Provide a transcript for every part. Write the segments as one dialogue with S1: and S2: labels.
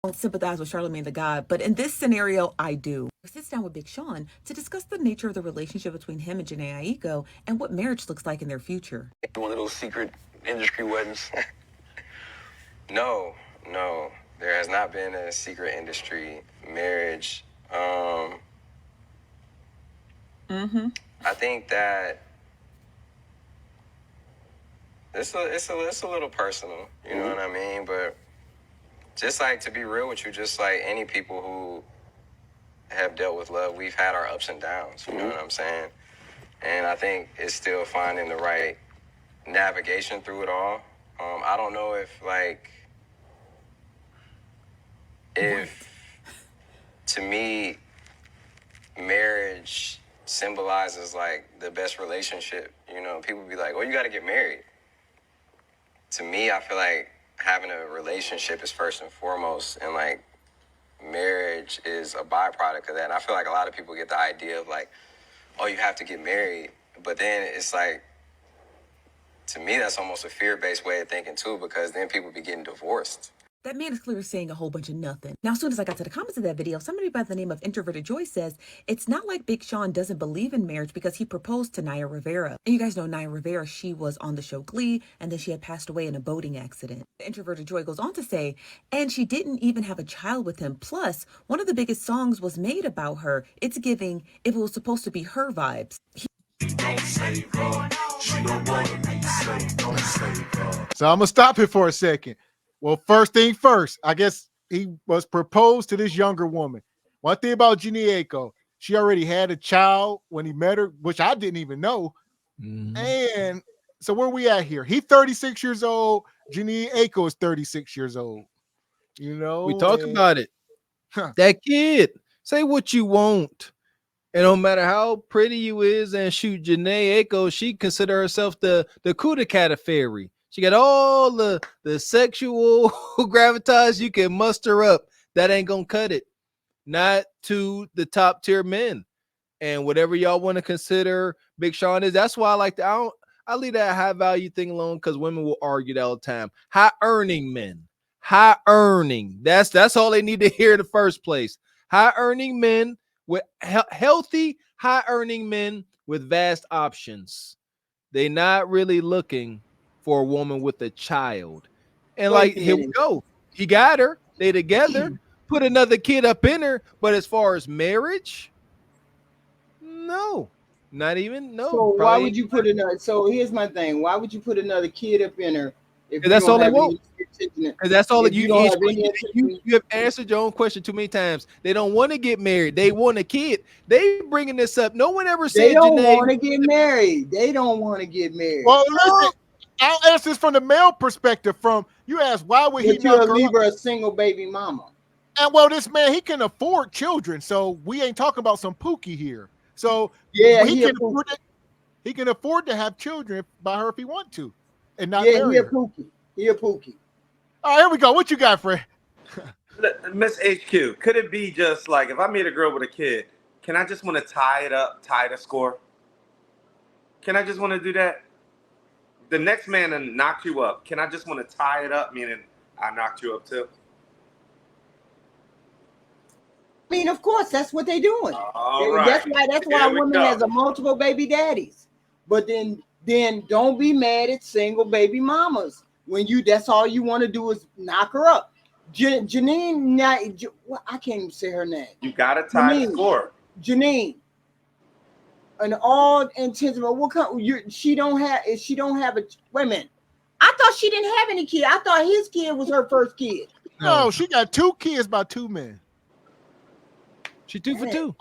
S1: don't sympathize with Charlamagne the God, but in this scenario, I do. He sits down with Big Sean to discuss the nature of the relationship between him and Jhene Aiko and what marriage looks like in their future.
S2: One of those secret industry weddings? No, no. There has not been a secret industry marriage. I think that it's a little personal, you know what I mean? But just like, to be real with you, just like any people who have dealt with love, we've had our ups and downs, you know what I'm saying? And I think it's still finding the right navigation through it all. I don't know if to me, marriage symbolizes like the best relationship. You know, people be like, "Oh, you got to get married." To me, I feel like having a relationship is first and foremost, and like marriage is a byproduct of that. And I feel like a lot of people get the idea of like, "Oh, you have to get married," but then it's like, to me, that's almost a fear-based way of thinking too, because then people be getting divorced.
S1: That man is clearly saying a whole bunch of nothing. Now, as soon as I got to the comments of that video, somebody by the name of Introverted Joy says, it's not like Big Sean doesn't believe in marriage because he proposed to Naya Rivera. And you guys know Naya Rivera, she was on the show Glee, and then she had passed away in a boating accident. Introverted Joy goes on to say, and she didn't even have a child with him. Plus, one of the biggest songs was made about her. It's giving, if it was supposed to be her vibes.
S3: So I'm going to stop here for a second. Well, first thing first, I guess he was proposed to this younger woman. One thing about Jhene Aiko, she already had a child when he met her, which I didn't even know. And so where we at here? He 36 years old. Jhene Aiko is 36 years old. You know,
S4: we talk about it. That kid, say what you want. And no matter how pretty you is, and shoot, Jhene Aiko, she consider herself the Kuda Cat fairy. She got all the sexual gravitas you can muster up. That ain't gonna cut it. Not to the top tier men. And whatever y'all want to consider Big Sean is, that's why I like to, I leave that high value thing alone, because women will argue that all the time. High earning men. High earning. That's all they need to hear in the first place. High earning men with healthy, high earning men with vast options. They're not really looking for a woman with a child. And like, here we go. He got her. They together. Put another kid up in her. But as far as marriage, no. Not even, no.
S5: So why would you put another? So here's my thing. Why would you put another kid up in her?
S4: If that's all they want. Because that's all that you have answered your own question too many times. They don't want to get married. They want a kid. They bringing this up. No one ever said
S5: they don't want to get married. They don't want to get married.
S3: Well, listen, I'll answer this from the male perspective. From you asked, why would he not
S5: leave her a single baby mama?
S3: And well, this man, he can afford children, so we ain't talking about some Pookie here. So
S5: yeah,
S3: he can afford to have children by her if he want to, and not
S5: marry
S3: her.
S5: He a Pookie.
S3: All right, here we go. What you got, Fred?
S6: Miss HQ, could it be just like, if I meet a girl with a kid, can I just want to tie the score? Can I just want to do that? The next man that knocked you up, can I just want to tie it up, meaning I knocked you up too?
S5: I mean, of course, that's what they're doing.
S6: Right.
S5: That's why women has a multiple baby daddies. But then don't be mad at single baby mamas when that's all you want to do is knock her up. Janine, I can't even say her name.
S6: You gotta tie the score.
S5: Janine, an all intents she don't have a wait a minute. I thought she didn't have any kid. I thought his kid was her first kid.
S3: No, she got 2 kids by 2 men.
S4: She 2 for 2.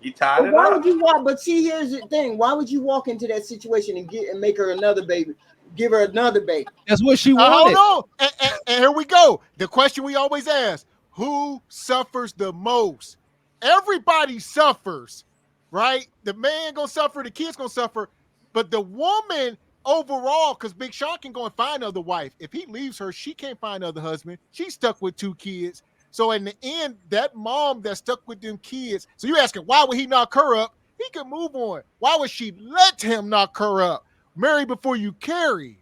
S6: You tied it
S5: why
S6: up.
S5: Would you walk? But see, here's the thing. Why would you walk into that situation and make her another baby? Give her another baby.
S4: That's what she wanted.
S3: Hold on. And here we go. The question we always ask: who suffers the most? Everybody suffers, right? The man gonna suffer, the kid's gonna suffer, but the woman overall, because Big Sean can go and find another wife. If he leaves her, she can't find another husband. She's stuck with 2 kids. So in the end, that mom that's stuck with them kids. So you're asking, why would he knock her up? He could move on. Why would she let him knock her up? Marry before you carry.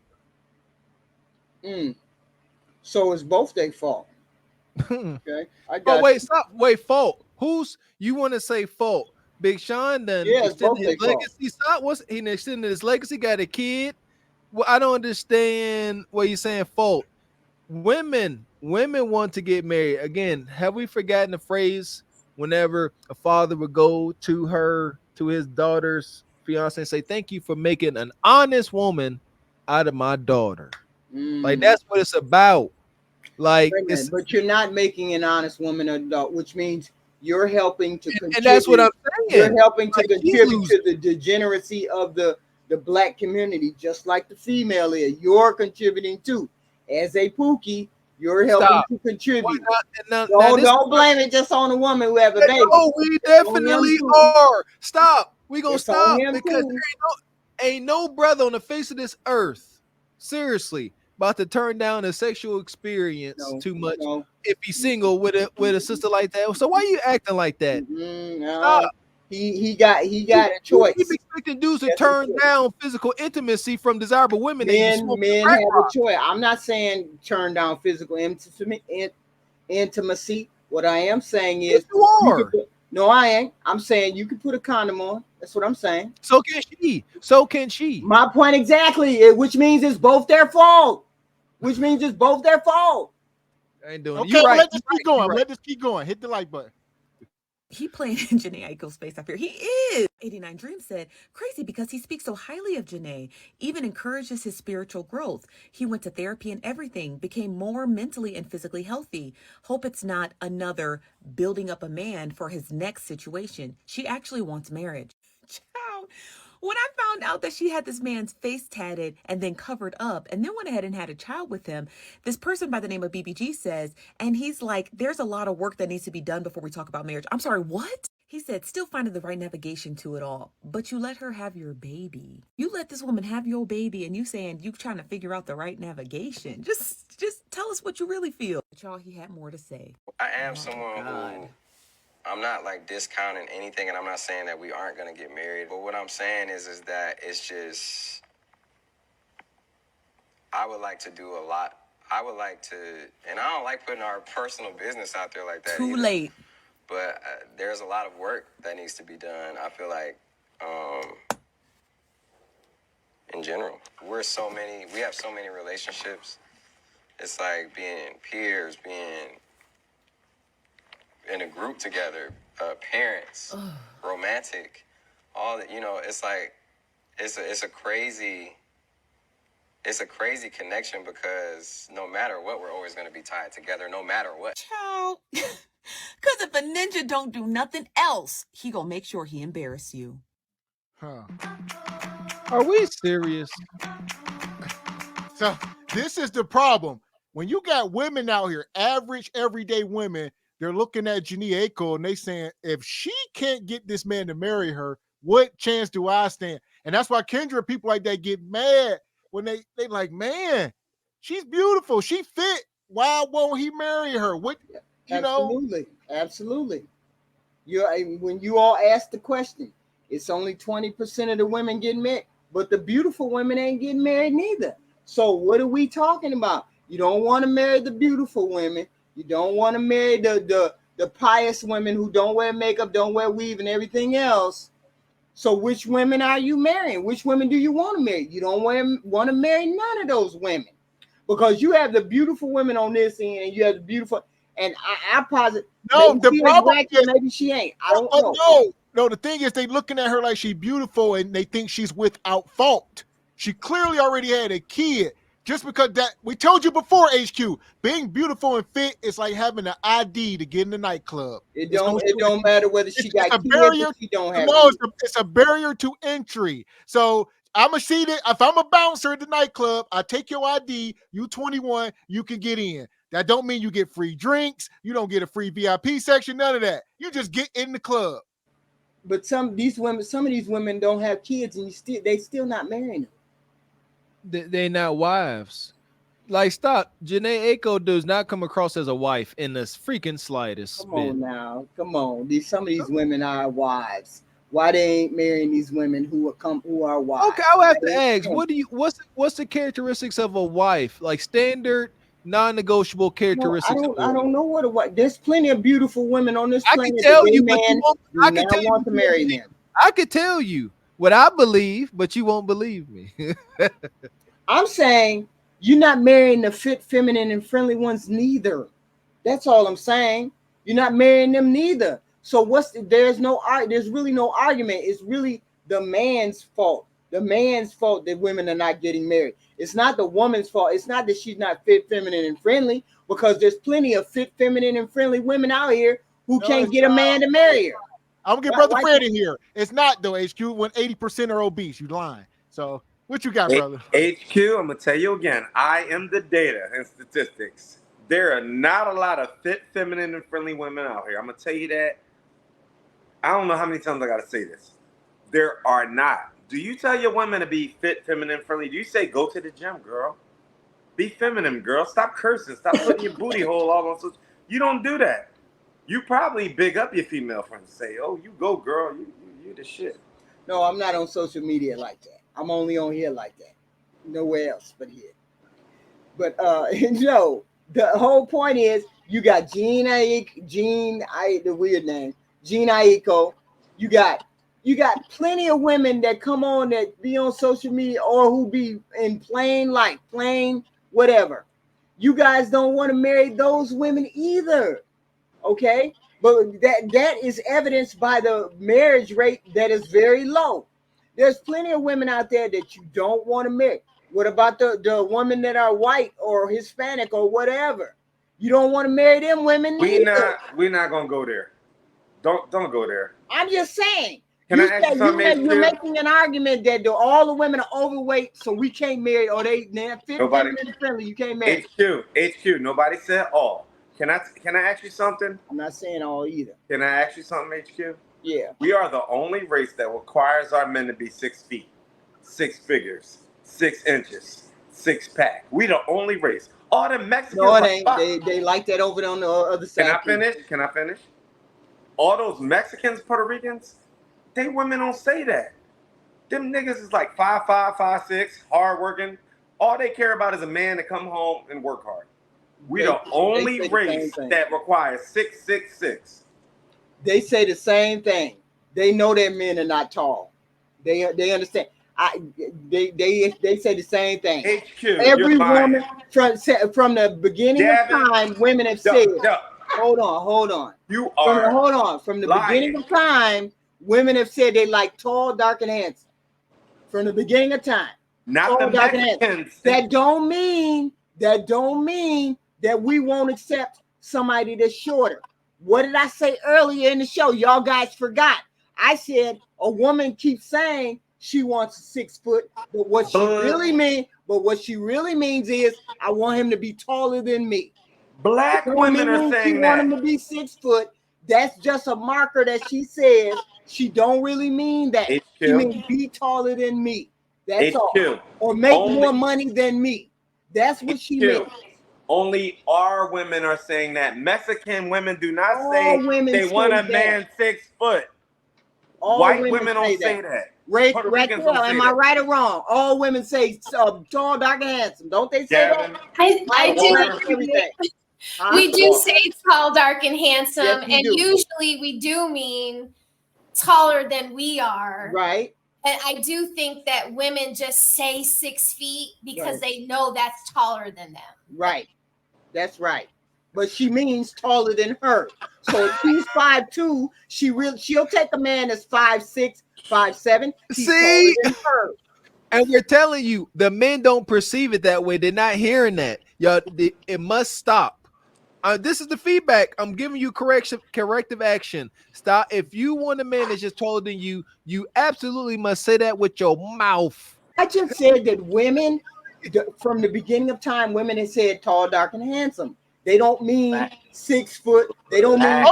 S5: So it's both their fault. Okay, I
S4: Oh
S5: got
S4: wait,
S5: you.
S4: stop. Wait, fault. Who's you want to say fault? Big Sean done
S5: Yeah, it's both
S4: extended his
S5: their fault.
S4: legacy. Stop. What's he done extended his legacy? Got a kid. Well, I don't understand what you're saying. Fault. Women want to get married. Again, have we forgotten the phrase whenever a father would go to his daughter's fiance and say, "Thank you for making an honest woman out of my daughter." Like
S5: Mm.
S4: that's what it's about. Like
S5: Wait a
S4: it's
S5: minute, but you're not making an honest woman an adult, which means you're helping to
S4: and that's what I'm
S5: contribute. You're
S4: saying.
S5: helping to
S4: Like he's
S5: contribute
S4: losing.
S5: to the degeneracy of the black community, just like the female is. You're contributing too. As a Pookie, you're helping
S4: Stop.
S5: to
S4: Why
S5: contribute.
S4: not? And now
S5: Don't
S4: this
S5: don't blame it just on the woman who have a baby.
S4: no, we
S5: It's on him
S4: definitely
S5: too.
S4: are. Stop. We gonna
S5: It's on
S4: stop
S5: him
S4: because
S5: too.
S4: ain't no brother on the face of this earth, seriously, about to turn down a sexual experience
S5: No,
S4: too much
S5: no.
S4: if he's single with a sister like that. So why you acting like that? Stop.
S5: No. He got a
S4: You keep
S5: choice.
S4: expecting dudes to
S5: That's a
S4: turn
S5: choice.
S4: down physical intimacy from desirable women and you smoke
S5: Men
S4: crack
S5: have a
S4: rock.
S5: choice. I'm not saying turn down physical intimacy. What I am saying
S4: Yes,
S5: is
S4: you
S5: you could
S4: are.
S5: put, no, I ain't. I'm saying you can put a condom on. That's what I'm saying.
S4: So can she. So can she.
S5: My point exactly, which means it's both their fault. Which means it's both their fault.
S4: I ain't doing it.
S3: Okay,
S4: You
S3: well,
S4: right.
S3: let
S4: You
S3: this keep
S4: right. You
S3: going.
S4: right.
S3: Let this keep going. Hit the like button.
S1: He playing in Jhene Aiko's face up here. He is. 89 Dream said, crazy because he speaks so highly of Jhene, even encourages his spiritual growth. He went to therapy and everything, became more mentally and physically healthy. Hope it's not another building up a man for his next situation. She actually wants marriage. Ciao. When I found out that she had this man's face tatted and then covered up and then went ahead and had a child with him, this person by the name of BBG says, and he's like, there's a lot of work that needs to be done before we talk about marriage. I'm sorry, what? He said, still finding the right navigation to it all. But you let her have your baby. You let this woman have your baby and you saying you trying to figure out the right navigation. Just tell us what you really feel. But y'all, he had more to say.
S2: I am
S1: Oh,
S2: someone
S1: God.
S2: who I'm not like discounting anything, and I'm not saying that we aren't gonna get married. But what I'm saying is that it's just I would like to do a lot. I would like to, and I don't like putting our personal business out there like that.
S1: Too
S2: either.
S1: late.
S2: But there's a lot of work that needs to be done. I feel like, in general, we have so many relationships. It's like being peers, being in a group together, parents, romantic, all that. It's like it's a crazy connection because no matter what, we're always going to be tied together. No matter what.
S1: Child. Because if a ninja don't do nothing else, he gonna make sure he embarrass you.
S3: Huh.
S4: Are we serious?
S3: So this is the problem. When you got women out here, average everyday women, they're looking at Jhene Aiko and they saying, if she can't get this man to marry her, what chance do I stand? And that's why Kendra, people like that get mad when they like, man, she's beautiful, she fit. Why won't he marry her? What
S5: Absolutely. When you all ask the question, it's only 20% of the women getting married, but the beautiful women ain't getting married neither. So what are we talking about? You don't want to marry the beautiful women. You don't want to marry the pious women who don't wear makeup, don't wear weave, and everything else. So which women are you marrying? Which women do you want to marry? You don't want to marry none of those women because you have the beautiful women on this end and you have the beautiful. And I posit
S3: no,
S5: maybe
S3: the
S5: she is
S3: problem
S5: waxy,
S3: is,
S5: maybe she ain't. I don't know.
S3: no, the thing is they looking at her like she's beautiful and they think she's without fault. She clearly already had a kid. Just because that we told you before, HQ, being beautiful and fit is like having an ID to get in the nightclub.
S5: It don't matter whether she got
S3: It's a
S5: kids
S3: barrier.
S5: or she don't have
S3: No,
S5: kids.
S3: it's a barrier to entry. So I'm a seated. If I'm a bouncer at the nightclub, I take your ID. You 21, you can get in. That don't mean you get free drinks. You don't get a free VIP section. None of that. You just get in the club.
S5: But some of these women don't have kids, and they still not marrying them.
S4: They not wives. Like, stop. Jhene Aiko does not come across as a wife in the freaking slightest
S5: Come
S4: bit.
S5: on now, come on. Some of these women are wives. Why they ain't marrying these women who are wives?
S4: Okay, I'll have to ask. What's the characteristics of a wife? Like standard non-negotiable
S5: No,
S4: characteristics of a
S5: I
S4: woman.
S5: don't know what. There's plenty of beautiful women on this
S4: I can
S5: planet
S4: tell
S5: that
S4: you,
S5: gay
S4: but you
S5: man
S4: won't.
S5: do
S4: I can tell
S5: not
S4: you,
S5: want to
S4: but you won't
S5: marry
S4: believe.
S5: them.
S4: I can tell you what I believe, but you won't believe me.
S5: I'm saying you're not marrying the fit, feminine, and friendly ones neither. That's all I'm saying. You're not marrying them neither. So there's really no argument. It's really the man's fault. The man's fault that women are not getting married. It's not the woman's fault. It's not that she's not fit, feminine, and friendly, because there's plenty of fit, feminine, and friendly women out here who
S3: No,
S5: can't
S3: it's
S5: get a
S3: not.
S5: man to marry her.
S3: I'm gonna get brother Fred in here. It's not though, HQ. When 80% are obese, you lying. So what you got, brother?
S6: HQ, I'm gonna tell you again. I am the data and statistics. There are not a lot of fit, feminine, and friendly women out here. I'm gonna tell you that. I don't know how many times I gotta say this. There are not. Do you tell your women to be fit, feminine, friendly? Do you say go to the gym, girl? Be feminine, girl. Stop cursing. Stop putting your booty hole all on social. You don't do that. You probably big up your female friends. Say, oh, you go, girl. You the shit.
S5: No, I'm not on social media like that. I'm only on here like that. Nowhere else but here. But no, the whole point is you got the weird name, Jhene Aiko. You got plenty of women that come on that be on social media or who be in plain life, plain whatever. You guys don't want to marry those women either. Okay? But that is evidenced by the marriage rate that is very low. There's plenty of women out there that you don't want to marry. What about the women that are white or Hispanic or whatever? You don't want to marry them women either.
S6: We're not gonna go there. Don't go there.
S5: I'm just saying.
S6: Can I ask you something,
S5: You're
S6: HQ?
S5: making an argument that all the women are overweight, so we can't marry, or they're fit,
S6: Nobody.
S5: feminine, friendly. You can't marry.
S6: HQ. Nobody said all. Can I ask you something?
S5: I'm not saying all either.
S6: Can I ask you something, HQ?
S5: Yeah.
S6: We are the only race that requires our men to be 6 feet, 6 figures, 6 inches, 6-pack. We the only race. All the Mexicans.
S5: No, it ain't. They like that over there on the other side.
S6: Can I finish? All those Mexicans, Puerto Ricans, they women don't say that. Them niggas is like 5'5", 5'6", hard working. All they care about is a man to come home and work hard. We the only race that requires 6'6".
S5: They say the same thing. They know that men are not tall. They understand. They say the same thing.
S6: HQ,
S5: every woman from the beginning Gavin, of time, women have said. Hold on.
S6: You are
S5: hold on. From the beginning of time, women have said they like tall, dark, and handsome. From the beginning of time.
S6: Not tall, the Mexicans.
S5: That don't mean that we won't accept somebody that's shorter. What did I say earlier in the show? Y'all guys forgot. I said a woman keeps saying she wants 6 foot, but what she really means is I want him to be taller than me.
S6: Black women are saying
S5: that. Want him to be 6 foot. That's just a marker that she says. She don't really mean that.
S6: HQ.
S5: She means be taller than me. That's HQ. All. Or make more money than me. That's what she means.
S6: Only our women are saying that. Mexican women do not say they want a man 6 foot. White women don't say that.
S5: Raquel, am I right or wrong? All women say tall, dark, and handsome. Don't they say that?
S7: I do. We do say tall, dark, and handsome, and usually we do mean taller than we are.
S5: Right.
S7: And I do think that women just say 6 feet because they know that's taller than them.
S5: Right. That's right. But she means taller than her. So if she's 5'2", she'll take a man that's 5'6", 5'7".
S4: See? And we're telling you, the men don't perceive it that way. They're not hearing that. Y'all, it must stop. This is the feedback. I'm giving you corrective action. Stop. If you want a man that's just taller than you, you absolutely must say that with your mouth.
S5: I just said that women, from the beginning of time, women have said tall, dark, and handsome. They don't mean 6 foot. They don't mean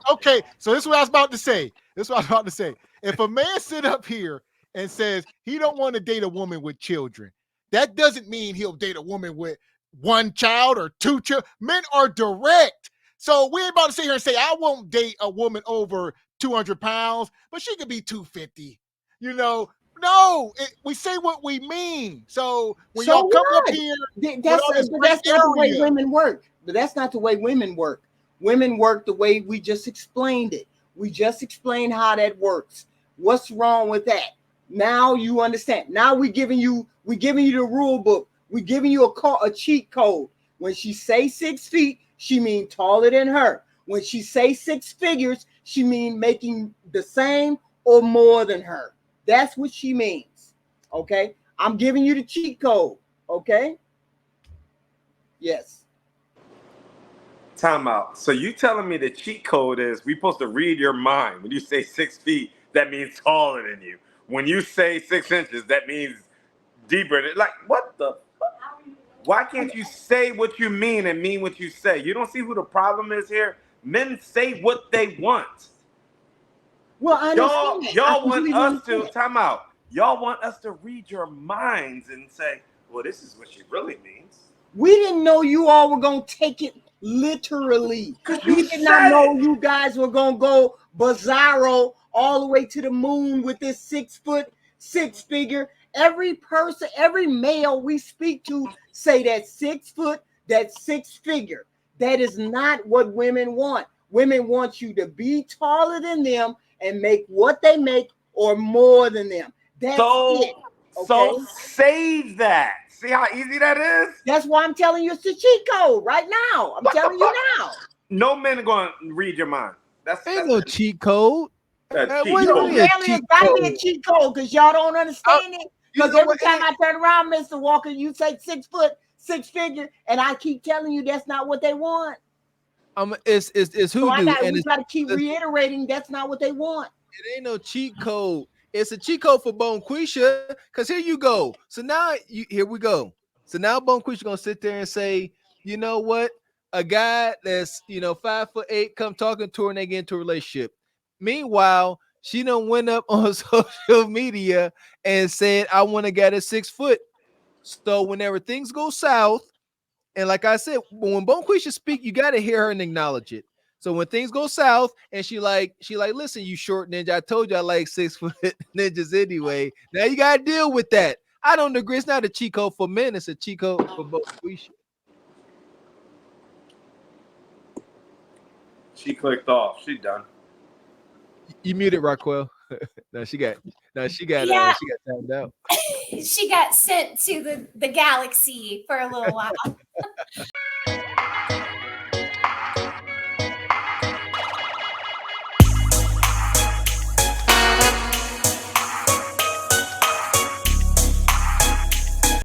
S3: okay. So this is what I was about to say. If a man sit up here and says he don't want to date a woman with children, that doesn't mean he'll date a woman with 1 child or 2 children. Men are direct. So we're about to sit here and say, I won't date a woman over 200 pounds, but she could be 250. You know, No, we say what we mean. So when
S5: So
S3: y'all come
S5: what?
S3: up here,
S5: That's
S3: with all this
S5: but that's
S3: gray
S5: not the way
S3: area.
S5: women work. But that's not the way women work. Women work the way we just explained it. We just explained how that works. What's wrong with that? Now you understand. Now we giving you the rule book. We giving you a cheat code. When she say 6 feet, she mean taller than her. When she say 6 figures, she mean making the same or more than her. That's what she means. Okay, I'm giving you the cheat code. Okay. Yes.
S6: Time out. So you telling me the cheat code is we supposed to read your mind? When you say 6 feet, that means taller than you. When you say 6 inches, that means deeper. Like what the? Why can't you say what you mean and mean what you say? You don't see who the problem is here. Men say what they want.
S5: Well, I understand that. I
S6: Y'all want
S5: completely
S6: us
S5: understand
S6: to
S5: that.
S6: time out. Y'all want us to read your minds and say, well, this is what she really means.
S5: We didn't know you all were gonna take it literally. We did not know you guys were gonna go bizarro all the way to the moon with this 6 foot, 6 figure. Every person, every male we speak to say that 6 foot, that 6 figure. That is not what women want. Women want you to be taller than them and make what they make or more than them. That's it. Okay.
S6: So save that. See how easy that is?
S5: That's why I'm telling you it's the cheat code right now. I'm telling you now.
S6: No men are going to read your mind.
S4: Ain't no cheat code.
S6: Cheat
S5: You
S6: code.
S5: it's gotta be a cheat code because y'all don't understand it. Because every time I turn around, Mr. Walker, you say 6 foot, 6 figure, and I keep telling you that's not what they want.
S4: It's hoodoo,
S5: so we gotta keep reiterating that's not what they want.
S4: It ain't no cheat code. It's a cheat code for Bonquisha. Because here you go. So now here we go. So now Bonquisha gonna sit there and say, you know what? A guy that's 5'8" come talking to her and they get into a relationship. Meanwhile, she done went up on social media and said, I want to get a 6 foot. So whenever things go south, and like I said, when Bonquisha speak, you gotta hear her and acknowledge it. So when things go south and she like, listen, you short ninja, I told you I like 6 foot ninjas anyway. Now you gotta deal with that. I don't agree. It's not a cheat code for men, it's a cheat code for Bonquisha.
S6: She clicked off. She done.
S4: You muted, Raquel. No, she got timed out.
S7: She got sent to the galaxy for a little while.